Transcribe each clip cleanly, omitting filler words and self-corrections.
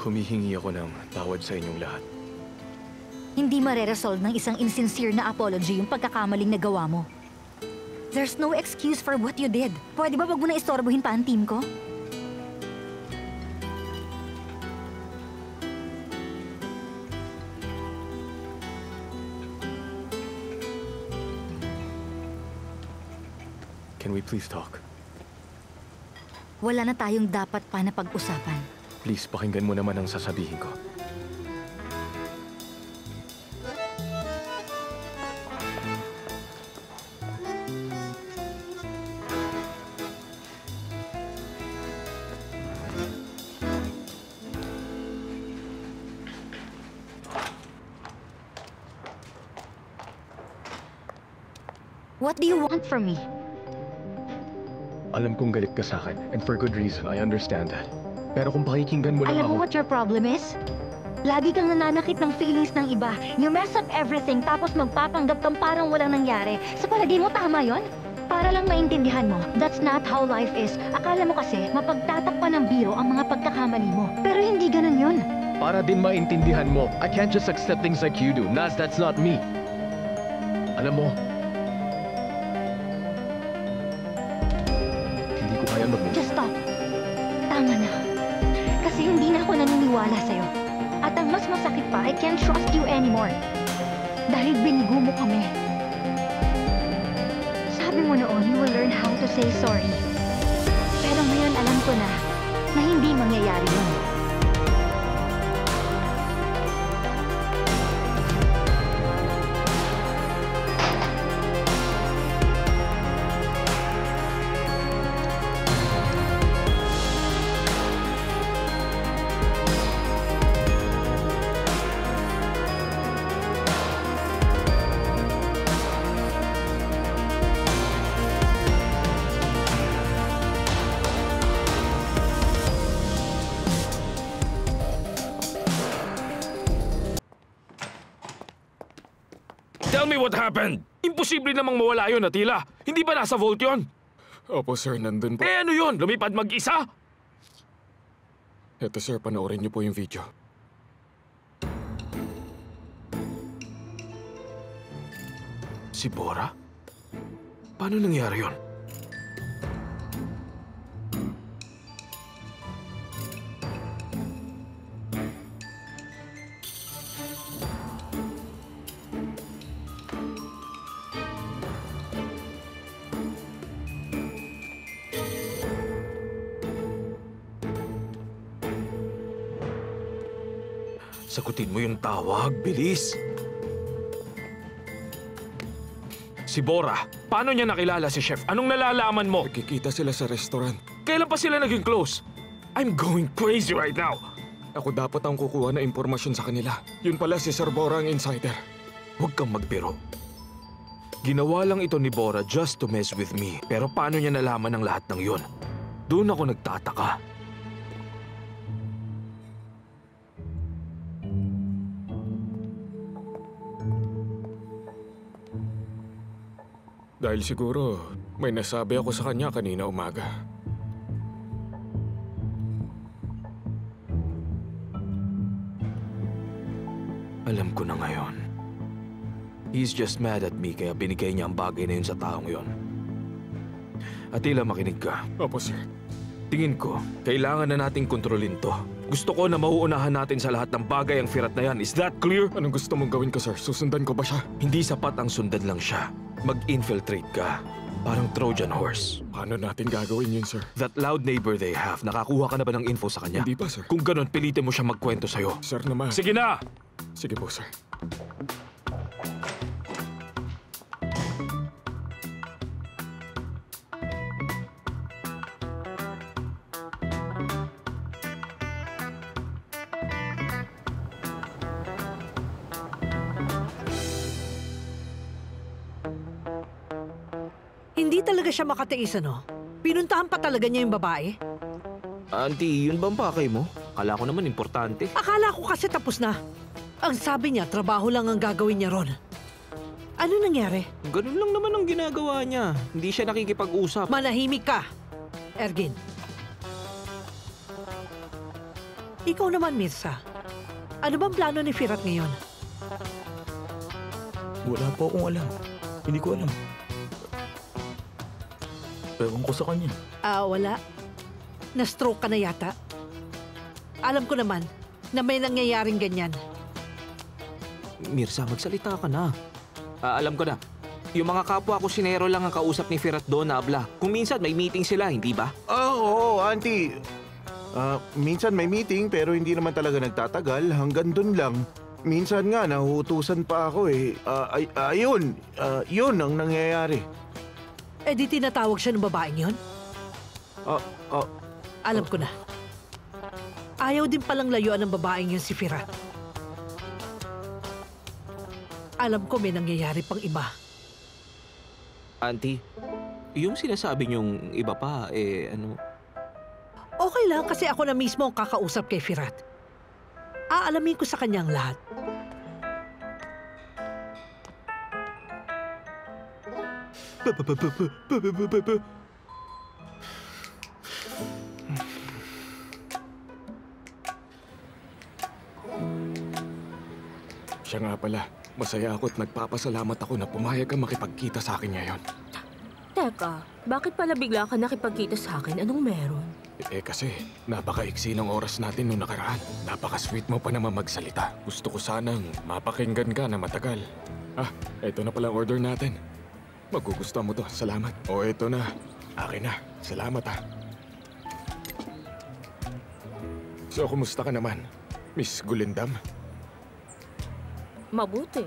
Humihingi ako ng tawad sa inyong lahat. Hindi mareresolve ng isang insincere na apology yung pagkakamaling nagawa mo. There's no excuse for what you did. Pwede ba wag mo na istorbohin pa ang team ko? Can we please talk? Wala na tayong dapat pa na pag-usapan. Please, pakinggan mo naman ang sasabihin ko. What do you want from me? Alam kong galit ka sa akin, and for good reason, I understand that. Pero kung pakikinggan mo lang Alam ako... mo what your problem is? Lagi kang nananakit ng feelings ng iba. You mess up everything, tapos magpapanggap kang parang walang nangyari. Sa palagay mo, tama yon? Para lang maintindihan mo, that's not how life is. Akala mo kasi, mapagtatakpan ng biro ang mga pagkakamali mo. Pero hindi ganun yun. Para din maintindihan mo, I can't just accept things like you do. Naz, that's not me. Alam mo, hindi ko kaya mag-move. Just stop. Tama na. Kasi hindi na ako naniniwala sa'yo. At ang mas masakit pa, I can't trust you anymore. Dahil binigo mo kami. Sabi mo noon, you will learn how to say sorry. Pero ngayon alam ko na hindi mangyayari yun. Tell me what happened! Imposible namang mawala yun, Attila. Hindi ba nasa vault yun? Opo, sir. Nandun po. Eh ano yun? Lumipad mag-isa? Eto, sir. Panoorin niyo po yung video. Si Bora? Paano nangyari yun? Sagutin mo yung tawag, bilis! Si Bora, paano niya nakilala si Chef? Anong nalalaman mo? Nagkikita sila sa restaurant. Kailan pa sila naging close? I'm going crazy right now! Ako dapat ang kukuha na impormasyon sa kanila. Yun pala si Sir Bora ang insider. Huwag kang magbiro. Ginawa lang ito ni Bora just to mess with me. Pero paano niya nalaman ang lahat ng yun? Doon ako nagtataka. Dahil siguro, may nasabi ako sa kanya kanina umaga. Alam ko na ngayon. He's just mad at me kaya binigay niya ang bagay na yun sa taong yun. Attila, makinig ka. Opo, sir. Tingin ko, kailangan na nating kontrolin to. Gusto ko na mauunahan natin sa lahat ng bagay ang Firat na yan. Is that clear? Anong gusto mong gawin ko, sir? Susundan ko ba siya? Hindi sapat ang sundan lang siya. Mag-infiltrate ka. Parang Trojan horse. Paano natin gagawin yun, sir? That loud neighbor they have, nakakuha ka na ba ng info sa kanya? Hindi pa, sir. Kung ganun, pilitin mo siya magkwento sa'yo. Sir naman. Sige na! Sige po, sir. Hindi talaga siya makatiis, ano? Pinuntahan pa talaga niya yung babae? Auntie, yun bang pakay mo? Kala ko naman importante. Akala ko kasi tapos na. Ang sabi niya, trabaho lang ang gagawin niya ron. Ano nangyari? Ganun lang naman ang ginagawa niya. Hindi siya nakikipag-usap. Manahimik ka, Ergin. Ikaw naman, Mirza. Ano bang plano ni Firat ngayon? Wala po akong alam. Hindi ko alam. Ewan ko sa kanya. Wala. Na-stroke ka na yata. Alam ko naman na may nangyayaring ganyan. Mirza, magsalita ka na. Alam ko na. Yung mga kapwa ko sinero lang ang kausap ni Firat doon na abla. Kung minsan may meeting sila, hindi ba? Oo, auntie. Minsan may meeting pero hindi naman talaga nagtatagal. Hanggang dun lang. Minsan nga, nahuhutusan pa ako eh. Yun ang nangyayari. Eh di tinatawag siya ng babaeng yon? Alam ko na. Ayaw din palang layuan ng babaeng yun si Firat. Alam ko may nangyayari pang iba. Auntie, yung sinasabi niyong iba pa, ano... Okay lang kasi ako na mismo ang kakausap kay Firat. Aalamin ko sa kanya ang lahat. Siya nga pala. Masaya ako at nagpapasalamat ako na pumayag ka makipagkita sa akin ngayon. Teka, bakit pala bigla ka nakipagkita sa akin? Anong meron? Kasi napaka-iksi ng oras natin nung nakaraan. Napaka-sweet mo pa naman magsalita. Gusto ko sanang mapakinggan ka na matagal. Eto na pala ang order natin. Magugustuhan mo to. Salamat. Eto na. Akin na. Salamat So, kumusta ka naman, Miss Gulindam? Mabuti.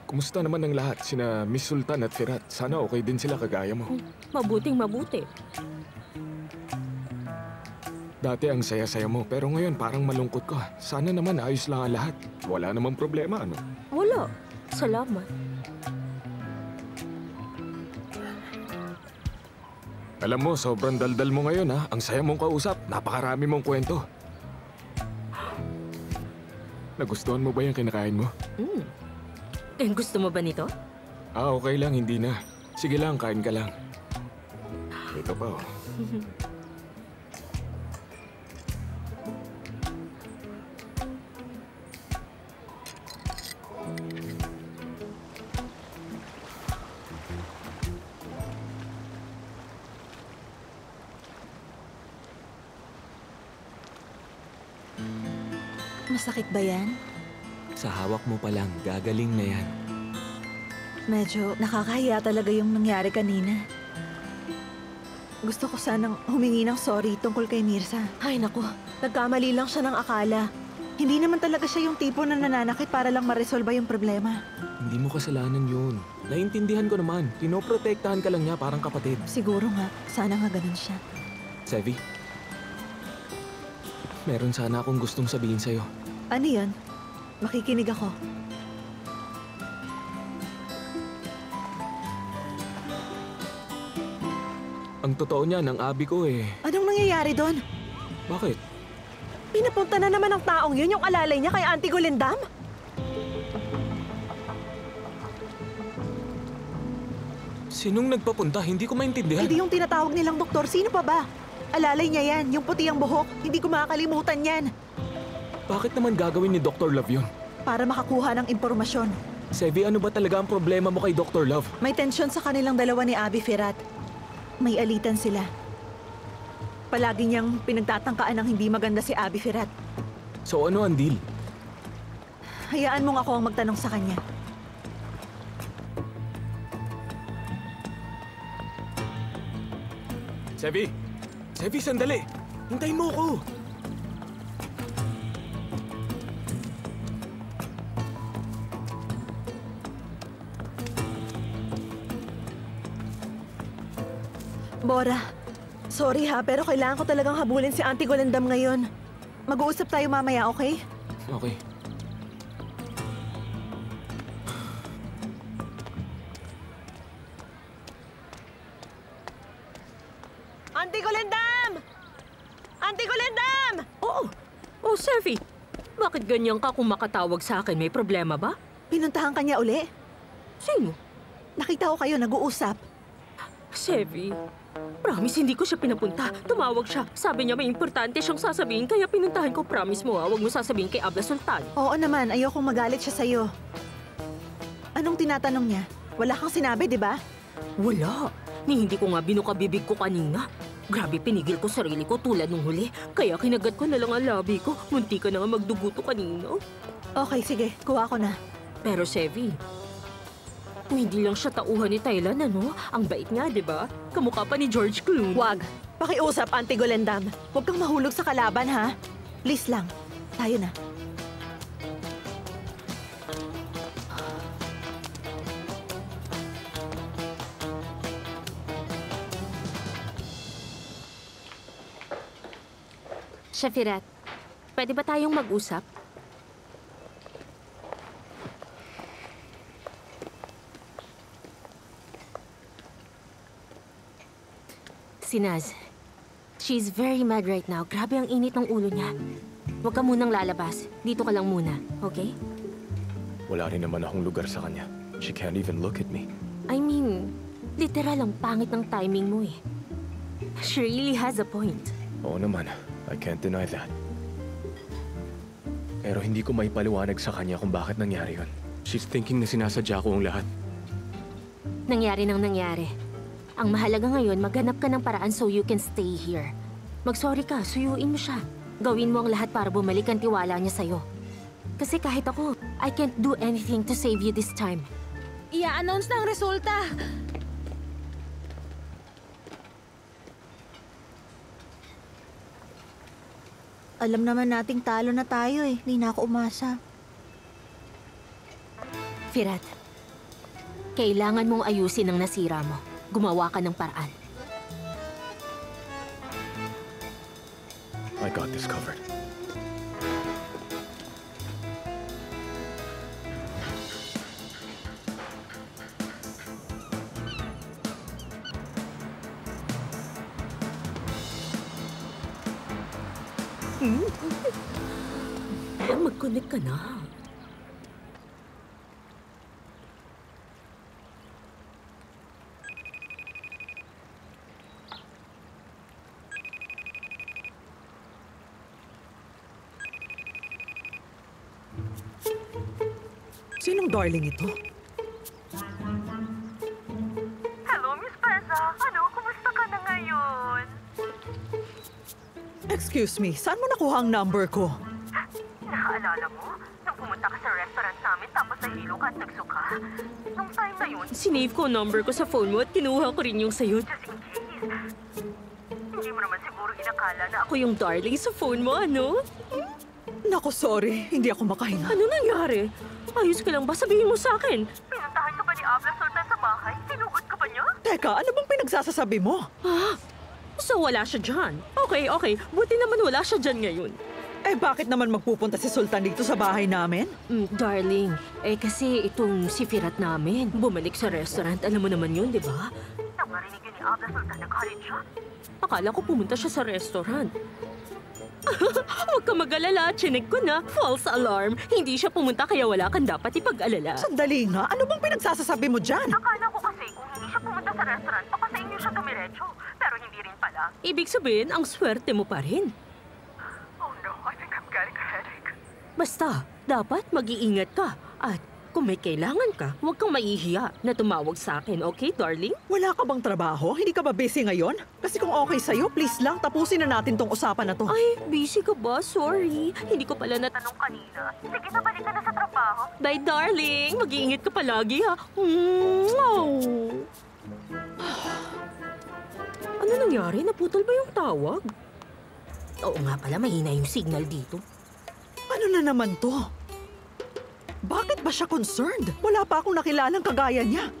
Kumusta naman ang lahat? Sina Miss Sultan at Firat. Sana okay din sila kagaya mo. Mabuting mabuti. Dati ang saya-saya mo, pero ngayon parang malungkot ka. Sana naman ayos lang ang lahat. Wala namang problema, ano? Wala. Salamat. Alam mo, sobrang daldal mo ngayon, ha? Ang saya mong kausap. Napakarami mong kwento. Nagustuhan mo ba yung kinakain mo? Gusto mo ba nito? Okay lang, hindi na. Sige lang, kain ka lang. Ito pa, Masakit ba yan? Sa hawak mo pa lang, gagaling na yan. Medyo nakakahiya talaga yung nangyari kanina. Gusto ko sanang humingi ng sorry tungkol kay Mirza. Ay naku, nagkamali lang siya ng akala. Hindi naman talaga siya yung tipo na nananakit para lang maresolba yung problema. Hindi mo kasalanan yun. Naiintindihan ko naman. Pinoprotektahan ka lang niya parang kapatid. Siguro nga, sana nga ganun siya. Sevi, meron sana akong gustong sabihin sa'yo. Ano yun? Makikinig ako. Ang totoo niyan, ang abi ko Anong nangyayari doon? Bakit? Pinapunta na naman ng taong yun yung alalay niya kay Auntie Gulindam? Sinong nagpapunta? Hindi ko maintindihan. Hindi yung tinatawag nilang doktor. Sino pa ba? Alalay niya yan. Yung puti ang buhok. Hindi ko makakalimutan yan. Bakit naman gagawin ni Dr. Love yun? Para makakuha ng impormasyon. Sevi, ano ba talaga ang problema mo kay Dr. Love? May tensyon sa kanilang dalawa ni Abi Firat. May alitan sila. Palagi niyang pinagtatangkaan ng hindi maganda si Abi Firat. So ano ang deal? Hayaan mong ako ang magtanong sa kanya. Sevi! Sevi, sandali! Hintayin mo ko! Bora, sorry ha, pero kailangan ko talagang habulin si Auntie Gulindam ngayon. Mag-uusap tayo mamaya, okay? Okay. Auntie Gulindam! Auntie Gulindam! Oh, Sevi. Bakit ganyan ka kung makatawag sa akin? May problema ba? Pinuntahan ka niya uli? Sino? Nakita ko kayo nag-uusap. Chevy, promise hindi ko siya pinapunta. Tumawag siya. Sabi niya may importante siyang sasabihin kaya pinuntahan ko. Promise mo huwag mo sasabihin kay Abla Sultan. Oo naman, ayokong magalit siya sa'yo. Anong tinatanong niya? Wala kang sinabi, di ba? Wala. Ni hindi ko nga binuka bibig ko kanina. Grabe, pinigil ko sarili ko tulad nung huli. Kaya kinagat ko na lang ang labi ko. Munti ka na nga magduguto kanina. Okay, sige. Kuha ko na. Pero Chevy, kung hindi lang siya tauhan ni Thailand, ano? Ang bait niya, di ba? Kamukha pa ni George Clooney. Wag. Pakiusap, Auntie Golendam. Huwag kang mahulog sa kalaban, ha? Please lang. Tayo na. Shafirat, pwede ba tayong mag-usap? Si Naz, she's very mad right now. Grabe ang init ng ulo niya. Huwag ka munang lalabas. Dito ka lang muna, okay? Wala rin naman akong lugar sa kanya. She can't even look at me. I mean, literal ang pangit ng timing mo eh. She really has a point. Oo naman, I can't deny that. Pero hindi ko maipaliwanag sa kanya kung bakit nangyari yun. She's thinking na sinasadya ko ang lahat. Nangyari nang nangyari. Ang mahalaga ngayon, maghanap ka ng paraan so you can stay here. Mag-sorry ka, suyuin mo siya. Gawin mo ang lahat para bumalik ang tiwala niya sa'yo. Kasi kahit ako, I can't do anything to save you this time. I-announce na ang resulta! Alam naman nating talo na tayo eh. Hindi na ako umasa. Firat, kailangan mong ayusin ang nasira mo. Gumawa ka ng paraan. I got this covered. Mag-connect ka na. Sinong darling ito? Hello, Miss Pesa. Ano, kumusta ka na ngayon? Excuse me, saan mo nakuha ang number ko? Nakaalala mo? Nung pumunta ka sa restaurant namin tapos nahilo ka at nagsuka? Nung time na yun, Sinave ko ang number ko sa phone mo at kinuha ko rin yung sayo. just in case. Hindi mo naman siguro inakala na Ako yung darling sa phone mo, ano? Naku, sorry. Hindi ako makahinga. Ano nangyari? Ayos ka lang ba? Sabihin mo sa akin. pinuntahan ka ba ni Abla Sultan sa bahay? Sinugot ka ba niya? Teka, ano bang pinagsasasabi mo? So wala siya dyan. Okay. Buti naman wala siya dyan ngayon. Eh, bakit naman magpupunta si Sultan dito sa bahay namin? Darling, kasi itong si Firat namin, bumalik sa restaurant. Alam mo naman yun, di ba? Nang marinig yun ni Abla Sultan, naghalit siya. Akala ko pumunta siya sa restaurant. Huwag ka mag-alala, chinig ko na. False alarm. Hindi siya pumunta kaya wala kang dapat ipag-alala. Sandali nga, ano bang pinagsasasabi mo dyan? Akala ko kasi kung hindi siya pumunta sa restaurant, baka sa inyo siya dumiretso. Pero hindi rin pala. Ibig sabihin, ang swerte mo pa rin. Oh no, I think I'm getting a headache. Basta, dapat mag-iingat ka. At kung may kailangan ka, huwag kang maihiya na tumawag sa akin, okay, darling? Wala ka bang trabaho? Hindi ka ba busy ngayon? Kasi kung okay sa'yo, please lang, tapusin na natin tong usapan na to. Ay, busy ka ba? Sorry. Hindi ko pala Tanong kanina. Sige na, balik ka na sa trabaho. Bye, darling. Mag-iingat ka palagi, ha? Mwah! Ano nangyari? Naputol ba yung tawag? Oo nga pala, mahina yung signal dito. Ano na naman to? Bakit ba siya concerned? Wala pa akong nakilalang kagaya niya.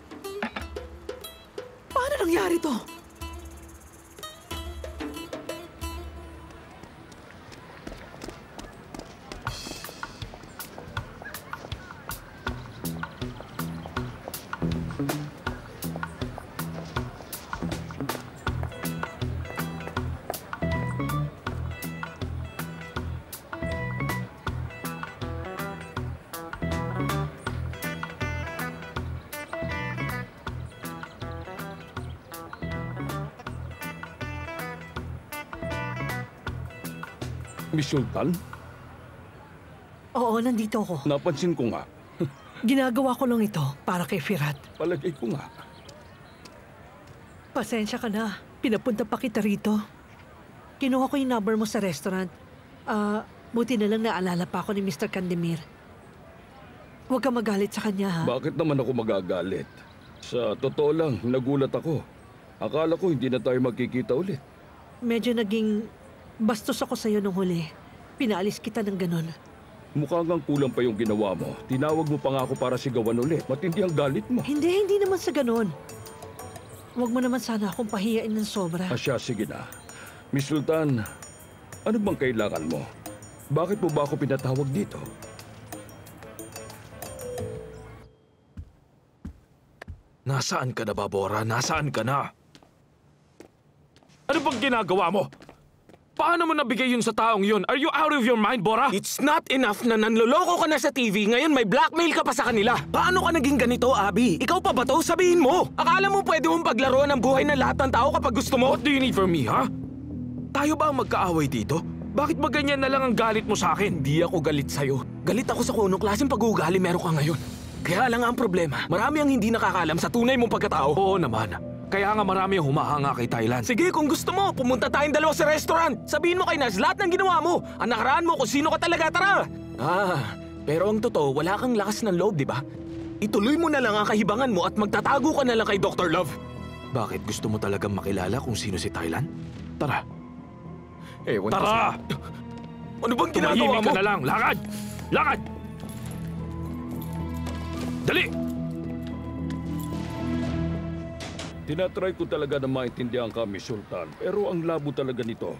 Paano nangyari to? Miss Sultan? Oo, nandito ako. Napansin ko nga. Ginagawa ko lang ito para kay Firat. Palagay ko nga. Pasensya ka na. Pinapunta pa kita rito. Kinuha ko yung number mo sa restaurant. Buti na lang naalala pa ako ni Mr. Candemir. Huwag ka magalit sa kanya, ha? Bakit naman ako magagalit? Sa totoo lang, nagulat ako. Akala ko hindi na tayo magkikita ulit. Medyo naging bastos ako sa'yo nung huli. Pinaalis kita ng ganon. Mukhang ang kulang pa yung ginawa mo. Tinawag mo pa nga ako para sigawan ulit. Matindi ang galit mo. Hindi naman sa ganon. Huwag mo naman sana akong pahiyain ng sobra. Asya, sige na. Miss Sultan, ano bang kailangan mo? Bakit mo ba ako pinatawag dito? Nasaan ka na ba, Bora? Nasaan ka na? Ano bang ginagawa mo? Paano mo nabigay yun sa taong yun? Are you out of your mind, Bora? It's not enough na nanloloko ka na sa TV, ngayon may blackmail ka pa sa kanila. Paano ka naging ganito, Abby? Ikaw pa ba to? Sabihin mo! Akala mo pwede mong paglaruan ang buhay ng lahat ng tao kapag gusto mo? What do you need from me, ha? Tayo ba ang magkaaway dito? Bakit ba ganyan na lang ang galit mo sa akin? Hindi ako galit sa'yo. Galit ako sa kung anong klaseng pag-uugali meron ka ngayon. Kaya lang ang problema, marami ang hindi nakakaalam sa tunay mong pagkatao. Oo naman. Kaya nga marami ang humahanga kay Thailand. Sige, kung gusto mo, pumunta tayong dalawa sa restaurant. Sabihin mo kay Naz lahat ng ginawa mo. Ang nakaraan mo kung sino ka talaga, tara! Pero ang totoo, wala kang lakas ng loob, di ba? Ituloy mo na lang ang kahibangan mo at magtatago ka na lang kay Dr. Love. Bakit gusto mo talagang makilala kung sino si Thailand? Tara. Tara! Ano bang ginagawa mo? Tumahimik ka na lang. Lakad! Lakad! Dali! Tinatry ko talaga na maintindihan ka, Miss Sultan. Pero ang labo talaga nito.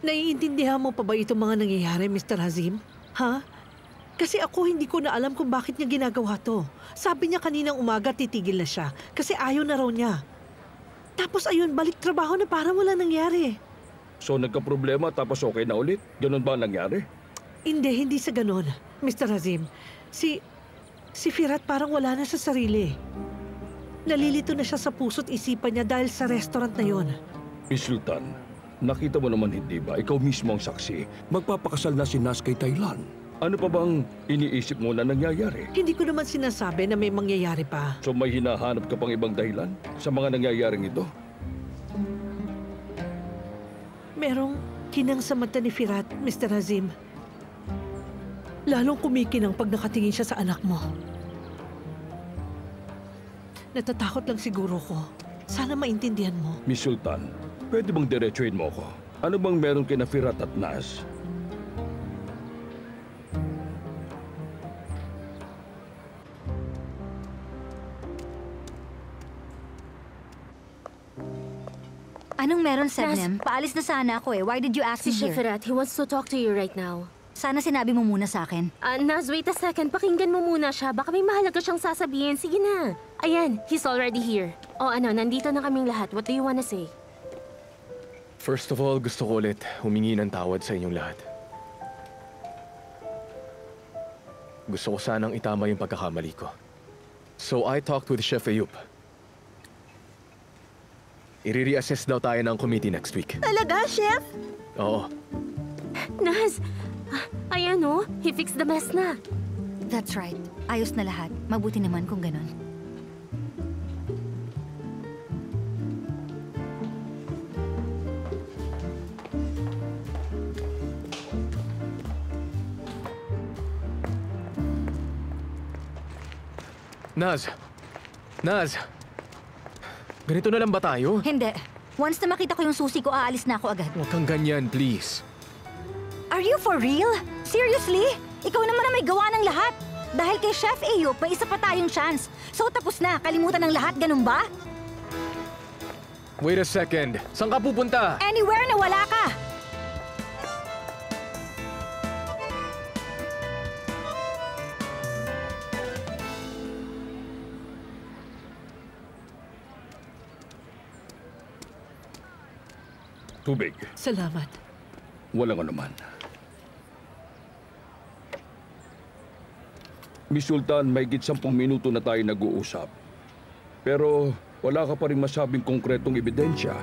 Naiintindihan mo pa ba itong mga nangyayari, Mr. Hazim? Ha? Kasi ako hindi ko na alam kung bakit niya ginagawa to. Sabi niya kaninang umaga titigil na siya kasi ayaw na raw niya. Tapos ayun, balik trabaho na parang wala nangyari. So nagka-problema tapos okay na ulit? Ganun ba ang nangyari? Hindi sa ganon, Mr. Hazim. Si Firat parang wala na sa sarili. Nalilito na siya sa puso't isipan niya dahil sa restaurant na yon. Miss Sultan, nakita mo naman hindi ba? Ikaw mismo ang saksi. Magpapakasal na si Naz kay Thailand. Ano pa bang iniisip mo na nangyayari? Hindi ko naman sinasabi na may mangyayari pa. So may hinahanap ka pang ibang dahilan sa mga nangyayaring ito? Merong kinang sa mata ni Firat, Mr. Hazim. Lalong kumikinang pag nakatingin siya sa anak mo. Natatakot lang siguro ko. Sana maintindihan mo. Miss Sultan, pwede bang diretsuhin mo ko? Ano bang meron kina Firat at Naz? Anong meron, Sebnem? Paalis na sana ako eh. Why did you ask Si me here? Chef Firat, he wants to talk to you right now. Sana sinabi mo muna sa akin. Naz, wait a second. Pakinggan mo muna siya. Baka may mahalaga siyang sasabihin. Sige na. Ayan, he's already here. Nandito na kaming lahat. What do you wanna say? First of all, gusto ko ulit humingi ng tawad sa inyong lahat. Gusto ko sanang itama yung pagkakamali ko. So I talked with Chef Ayub. I-reassess daw tayo ng committee next week. Talaga, Chef? Oo. Naz! Ayan he fixed the mess na. That's right. Ayos na lahat. Mabuti naman kung ganun. Naz! Ganito na lang ba tayo? Hindi. Once na makita ko yung susi ko, aalis na ako agad. Huwag kang ganyan, please. Are you for real? Seriously? Ikaw naman ang may gawa ng lahat. Dahil kay Chef Ayub, may isa pa tayong chance. So tapos na, kalimutan ng lahat, ganun ba? Wait a second. Saan ka pupunta? Anywhere na wala ka! Tubig. Salamat. Walang anuman. Miss Sultan, may 10 minuto na tayo nag-uusap. Pero wala ka pa rin masabing konkretong ebidensya.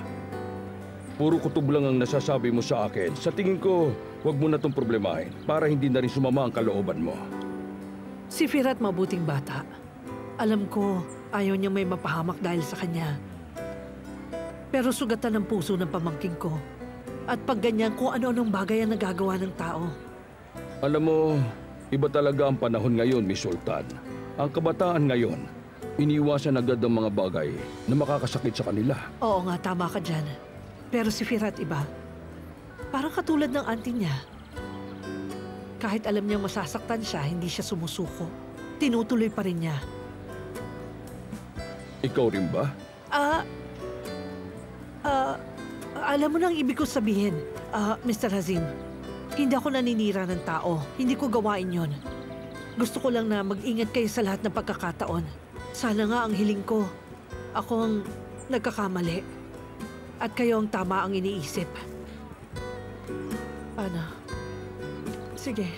Puro kutob lang ang nasasabi mo sa akin. Sa tingin ko, Huwag mo na itong problemahin para hindi na rin sumama ang kalooban mo. Si Firat mabuting bata. Alam ko, ayaw niya may mapahamak dahil sa kanya. Pero sugatan ng puso ng pamangking ko. At pag ganyan, kung ano-anong bagay ang nagagawa ng tao. Alam mo, iba talaga ang panahon ngayon, Miss Sultan. Ang kabataan ngayon, iniwasan agad ang mga bagay na makakasakit sa kanila. Oo nga, tama ka dyan. Pero si Firat iba. Parang katulad ng auntie niya. Kahit alam niyang masasaktan siya, hindi siya sumusuko. Tinutuloy pa rin niya. Ikaw rin ba? Alam mo na ang ibig ko sabihin, Mr. Hazim. Hindi ako naninira ng tao. Hindi ko gawain yon. Gusto ko lang na mag-ingat kayo sa lahat ng pagkakataon. Sana nga ang hiling ko. Ako ang nagkakamali. At kayo ang tama ang iniisip. Ano? Sige.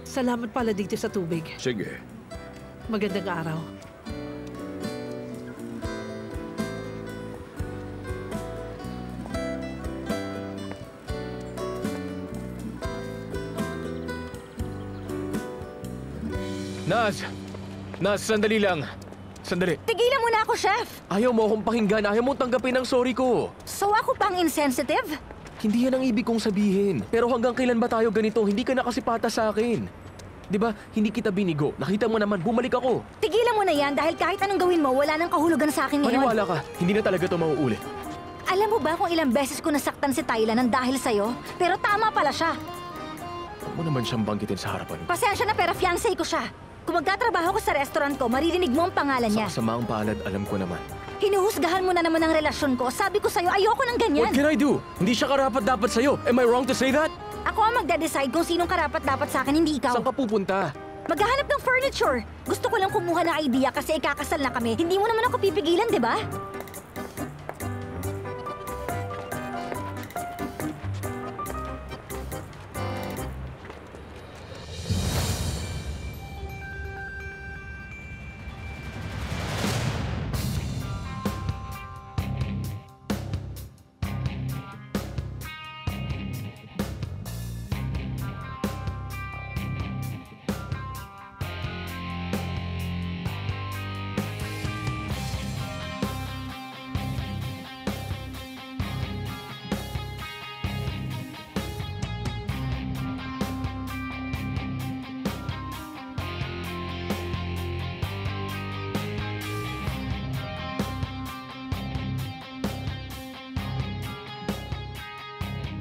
Salamat pala dito sa tubig. Sige. Magandang araw. Nas, sandali lang. Sandali. Tigilan mo na ako, Chef! Ayaw mo akong pakinggan, ayaw mo tanggapin ang sorry ko. So ako pang insensitive? Hindi yan ang ibig kong sabihin. Pero hanggang kailan ba tayo ganito? Hindi ka nakasipata sa akin. Di ba, hindi kita binigo. Nakita mo naman, bumalik ako. Tigilan mo na yan dahil kahit anong gawin mo, wala nang kahulugan sa akin ngayon. Maniwala ka, hindi na talaga ito mauulit. Alam mo ba kung ilang beses ko nasaktan si Tyla nang dahil sa'yo? Pero tama pala siya. Huwag mo naman siyang banggitin sa harapan mo. Pasensya na pero fiancé ko siya. Kung magtatrabaho ko sa restaurant ko, maririnig mo ang pangalan niya. Sa kasamaang palad, alam ko naman. Hinuhusgahan mo na naman ang relasyon ko. Sabi ko sa'yo, ayoko ng ganyan. What can I do? Hindi siya karapat-dapat sa'yo. Am I wrong to say that? Ako ang magde-decide kung sinong karapat-dapat sa akin, hindi ikaw. Saan ka pupunta? Maghahanap ng furniture. Gusto ko lang kumuha ng idea kasi ikakasal na kami. Hindi mo naman ako pipigilan, di ba?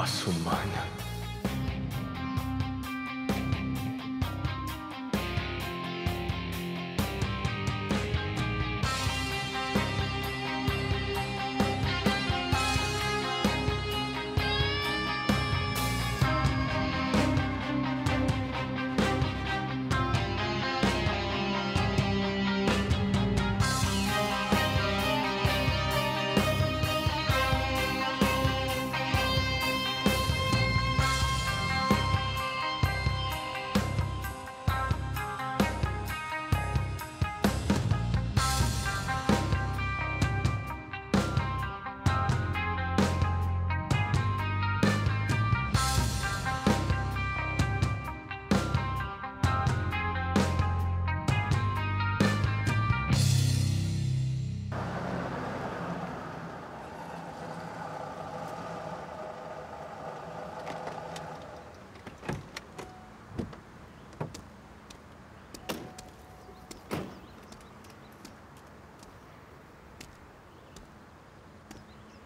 Asuman.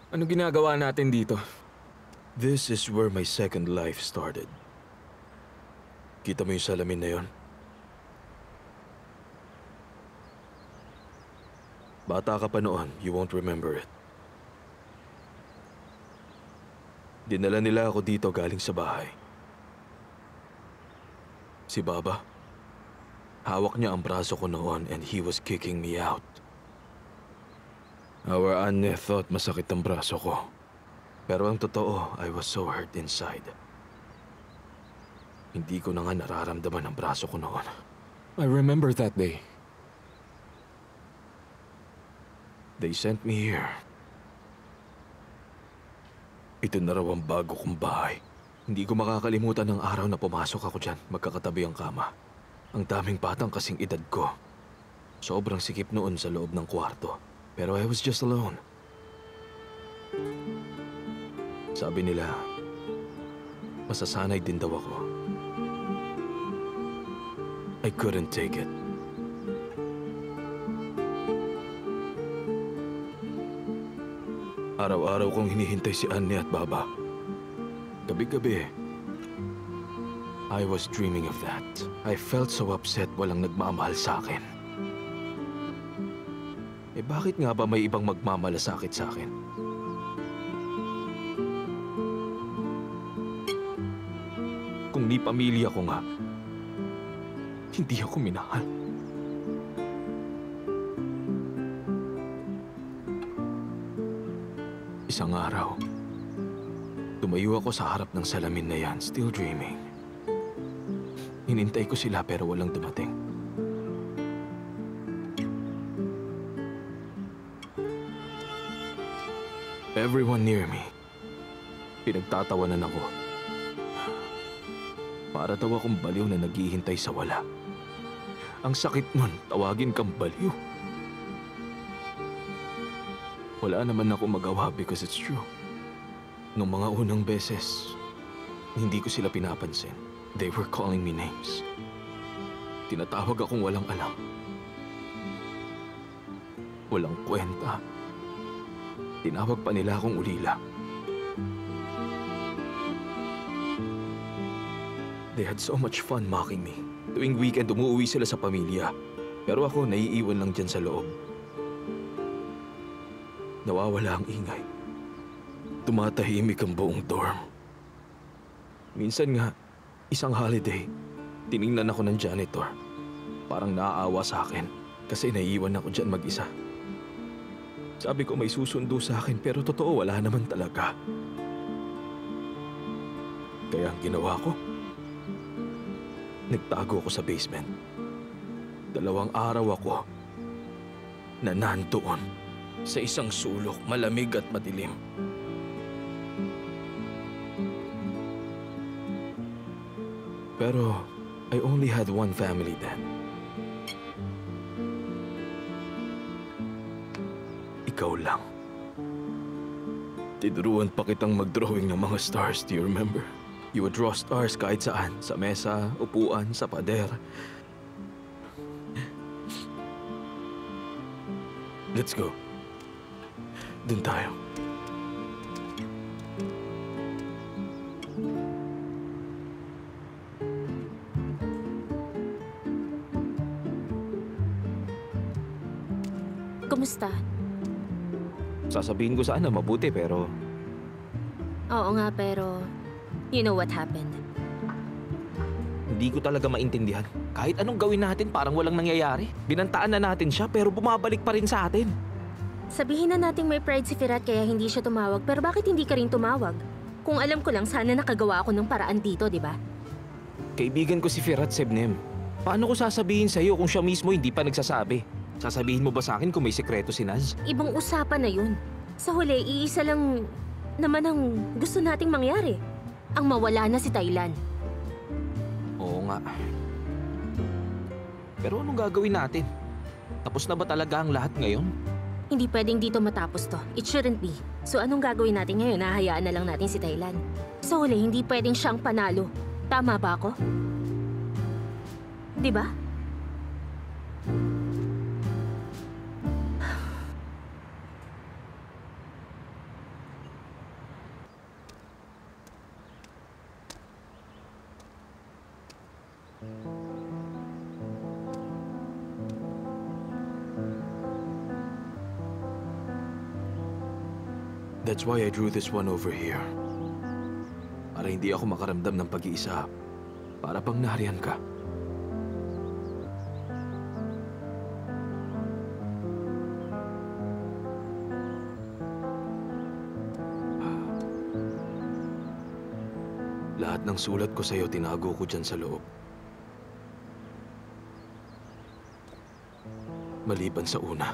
Ano ginagawa natin dito? This is where my second life started. Kita mo yung salamin na yon? Bata ka pa noon, you won't remember it. Dinala nila ako dito galing sa bahay. Si Baba, hawak niya ang braso ko noon and he was kicking me out. Our Anne thought masakit ang braso ko. Pero ang totoo, I was so hurt inside. Hindi ko na nga nararamdaman ang braso ko noon. I remember that day. They sent me here. Ito na raw ang bago kong bahay. Hindi ko makakalimutan ng araw na pumasok ako dyan, magkakatabi ang kama. Ang daming batang kasing edad ko. Sobrang sikip noon sa loob ng kwarto. Pero I was just alone. Sabi nila, masasanay din daw ako. I couldn't take it. Araw-araw kong hinihintay si Annie at Baba. Gabi-gabi, I was dreaming of that. I felt so upset walang nagmamahal sa akin. Eh bakit nga ba may ibang magmamalasakit sa akin? Kung ni pamilya ko nga, hindi ako minahal. Isang araw, tumayo ako sa harap ng salamin na yan, still dreaming. Hinintay ko sila pero walang dumating. Everyone near me, pinagtatawanan ako. Para daw akong baliw na naghihintay sa wala. Ang sakit nun, tawagin kang baliw. Wala naman ako magawa because it's true. Nung mga unang beses, hindi ko sila pinapansin. They were calling me names. Tinatawag akong walang alam. Walang kwenta. Tinawag pa nila akong ulila. They had so much fun mocking me. Tuwing weekend, umuwi sila sa pamilya. Pero ako, naiiwan lang dyan sa loob. Nawawala ang ingay. Tumatahimik ang buong dorm. Minsan nga, isang holiday, tiningnan ako ng janitor. Parang naaawa sa akin kasi naiiwan ako dyan mag-isa. Sabi ko may susundo sa akin pero totoo wala naman talaga. Kaya ang ginawa ko, nagtago ako sa basement. 2 araw ako na nandoon sa isang sulok, malamig at madilim. Pero I only had one family then. Ikaw lang. Tinuruan pa kitang mag-drawing ng mga stars, do you remember? You would draw stars kahit saan, sa mesa, upuan, sa pader. Let's go. Dun tayo. Kumusta? Sasabihin ko sana mabuti pero Oo nga, pero you know what happened. hindi ko talaga maintindihan. Kahit anong gawin natin parang walang nangyayari. Binantaan na natin siya pero bumabalik pa rin sa atin. Sabihin na nating may pride si Firat kaya hindi siya tumawag, pero bakit hindi ka rin tumawag? Kung alam ko lang, sana nakagawa ako ng paraan dito, di ba? Kaibigan ko si Firat, Sebnem. Paano ko sasabihin sa'yo kung siya mismo hindi pa nagsasabi? Sasabihin mo ba sa akin kung may sekreto si Naz? Ibang usapan na yun. Sa huli, iisa lang naman ang gusto nating mangyari. Ang mawala na si Thailand. Oo nga. Pero anong gagawin natin? Tapos na ba talaga ang lahat ngayon? Hindi pwedeng dito matapos to. It shouldn't be. So anong gagawin natin ngayon? Hahayaan na lang natin si Thailand. Sa huli, hindi pwedeng siyang panalo. Tama ba ako? Di ba? That's why I drew this one over here. Para hindi ako makaramdam ng pag-iisa. Para pang nariyan ka. Lahat ng sulat ko sa'yo, tinago ko dyan sa loob. Maliban sa una.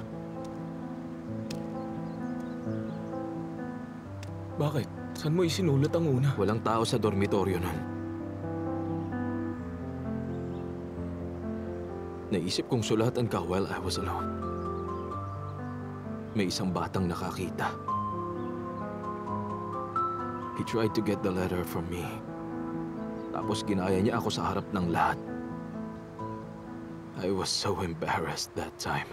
Bakit? Saan mo isinulat ang una? Walang tao sa dormitoryo nun. Naisip kong sulatan ka while I was alone. May isang batang nakakita. He tried to get the letter from me. Tapos ginaya niya ako sa harap ng lahat. I was so embarrassed that time.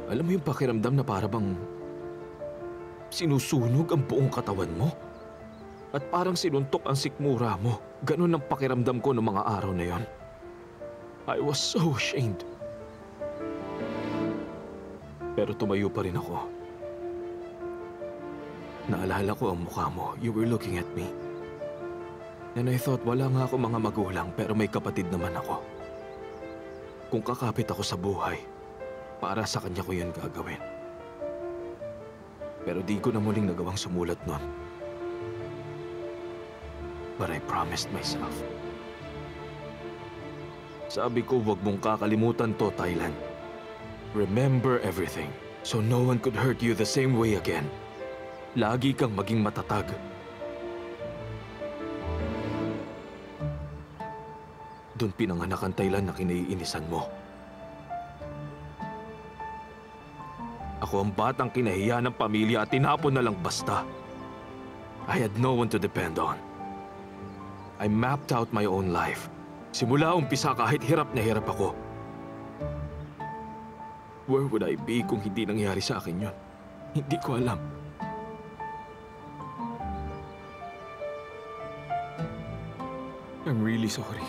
Alam mo yung pakiramdam na para bang sinusunog ang buong katawan mo? At parang sinuntok ang sikmura mo. Ganun ang pakiramdam ko noong mga araw na yon. I was so ashamed. Pero tumayo pa rin ako. Naalala ko ang mukha mo. You were looking at me. And I thought, wala nga ako mga magulang pero may kapatid naman ako. Kung kakapit ako sa buhay, para sa kanya ko yan gagawin. Pero di ko na muling nagawang sumulat nun. But I promised myself. Sabi ko, wag mong kakalimutan to, Thailand. Remember everything, so no one could hurt you the same way again. Lagi kang maging matatag. Doon pinanganak ang Thailand na kinaiinisan mo. Ako ang batang kinahiya ng pamilya at tinapon na lang basta. I had no one to depend on. I mapped out my own life. Simula umpisa kahit hirap na hirap ako. Where would I be kung hindi nangyari sa akin yun? Hindi ko alam. I'm really sorry.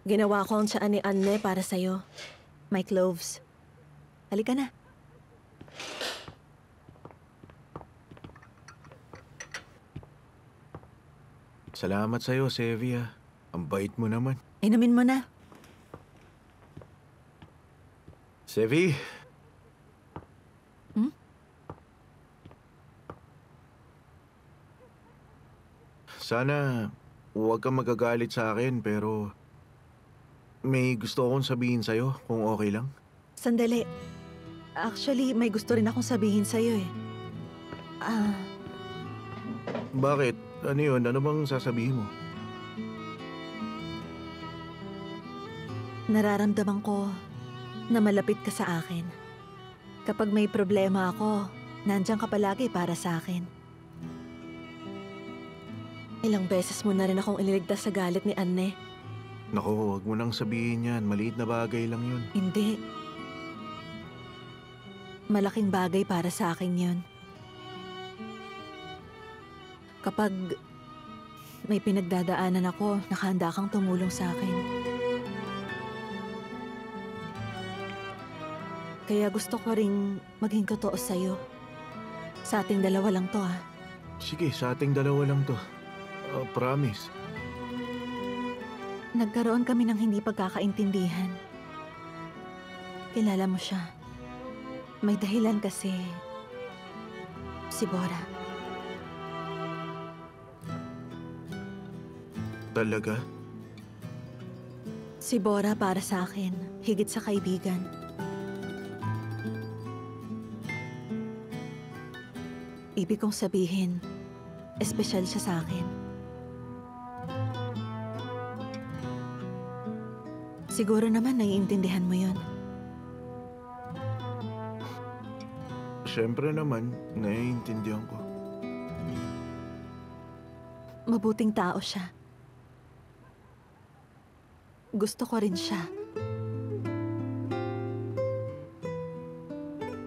Ginawa ko ang tsaan ni Anne para sa'yo. My cloves. Halika na. Salamat sa'yo, Sevia. Ang bait mo naman. Inumin mo na. Sevi! Sana huwag kang magagalit sa akin pero may gusto akong sabihin sa'yo kung okay lang. Sandali. Actually, may gusto rin akong sabihin sa'yo eh. Bakit? Ano yun? Ano bang sasabihin mo? Nararamdaman ko na malapit ka sa akin. Kapag may problema ako, nandiyan ka palagi para sa akin. Ilang beses mo na rin akong iniligtas sa galit ni Anne. Naku, huwag mo nang sabihin yan. Maliit na bagay lang yun. Hindi. Malaking bagay para sa akin yun. Kapag may pinagdadaanan ako, nakahanda kang tumulong sa akin. Kaya gusto ko ring maging totoo sa'yo. Sa ating dalawa lang to, ah. Sige, sa ating dalawa lang to. Promise. Nagkaroon kami ng hindi pagkakaintindihan. Kilala mo siya. May dahilan kasi si Bora. Talaga? Si Bora para sa akin, higit sa kaibigan. Ibig kong sabihin, espesyal siya sa akin. Siguro naman naiintindihan mo yun. Siyempre naman, naiintindihan ko. Mabuting tao siya. Gusto ko rin siya.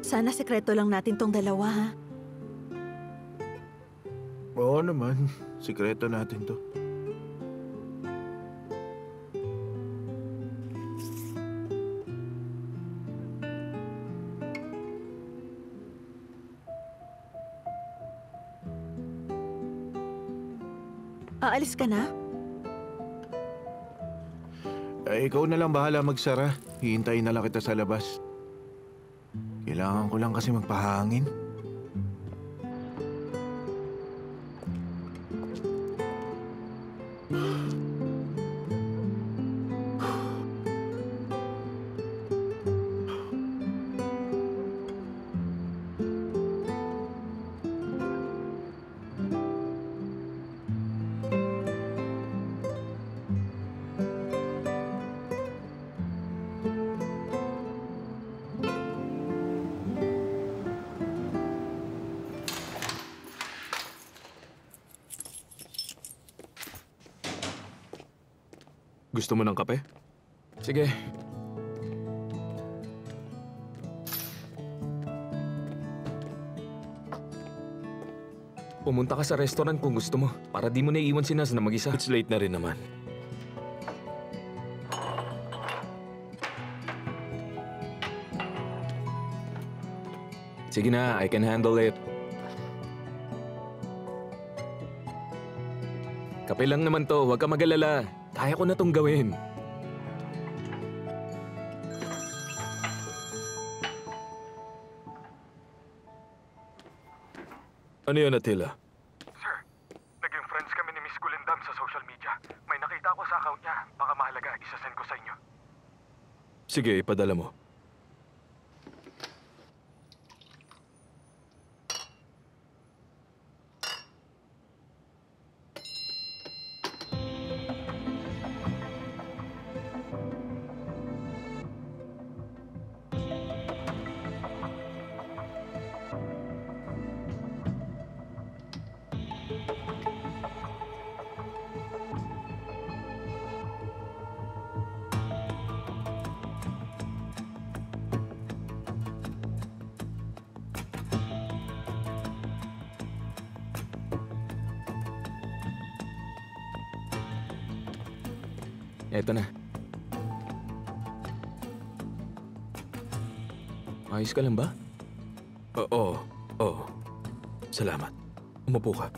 Sana sekreto lang natin tong dalawa, ha? Oo naman, sikreto natin to. Aalis ka na? Ikaw na lang bahala magsara. Hihintayin na lang kita sa labas. Kailangan ko lang kasi magpahangin. Gusto mo ng kape? Sige. Pumunta ka sa restaurant kung gusto mo, para di mo naiiwan si Naz na mag-isa. It's late na rin naman. Sige na, I can handle it. Kape lang naman to, huwag ka mag-alala. Kaya ko na tong gawin. Ano yan, Attila? Sir, naging friends kami ni Miss Gulendam sa social media. May nakita ko sa account niya. Baka mahalaga, isasend ko sa inyo. Sige, ipadala mo. Eto na. Ayos ka lang ba? Oo. Salamat. Umupo ka.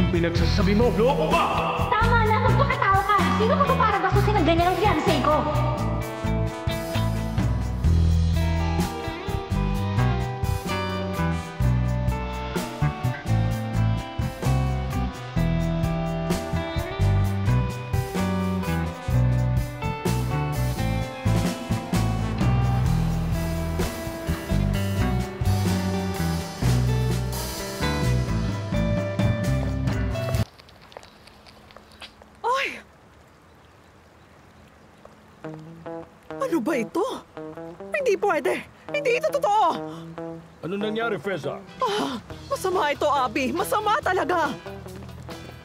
pinagsasabi mo? Loko ka! Tama na, magpakatao ka! Sino ka ba para gastusin ng ganyan ang fiancé ko? Ay! Ano ba ito? Hindi pwede! Hindi ito totoo! Ano nangyari, Feza? Masama ito, Abby! Masama talaga!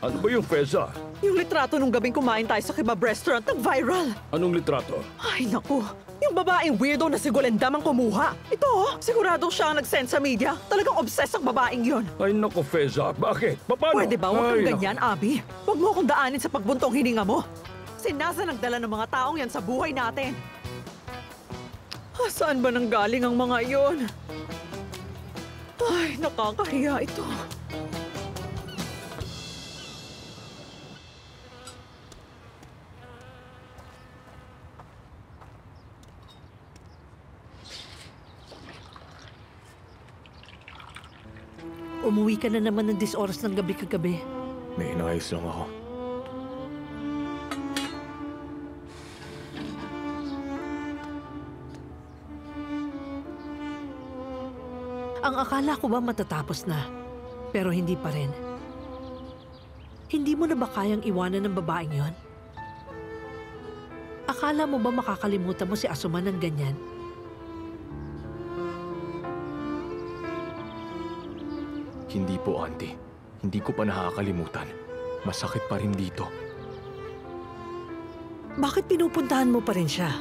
Ano ba yung Feza? Yung litrato nung gabing kumain tayo sa kebab restaurant nag-viral. Anong litrato? Ay, naku. Yung babaeng weirdo na si Gulendam ang kumuha. Ito, siguradong siya ang nag-send sa media. Talagang obsessed ang babaeng yun. Ay, naku, Feza. Bakit? Paano? Pwede ba huwag kang Ay, ganyan, Abby? Huwag mo akong daanin sa pagbuntong hininga mo. Si Naza nagdala ng mga taong yan sa buhay natin. Saan ba nang galing ang mga iyon? Ay, nakakahiya ito. Umuwi ka na naman ng 10 oras ng gabi kagabi. May inayos lang ako. Ang akala ko ba matatapos na, pero hindi pa rin. Hindi mo na ba kayang iwanan ng babaeng yon? Akala mo ba makakalimutan mo si Asuman ng ganyan? Hindi po, Auntie. Hindi ko pa nakakalimutan. Masakit pa rin dito. Bakit pinupuntahan mo pa rin siya?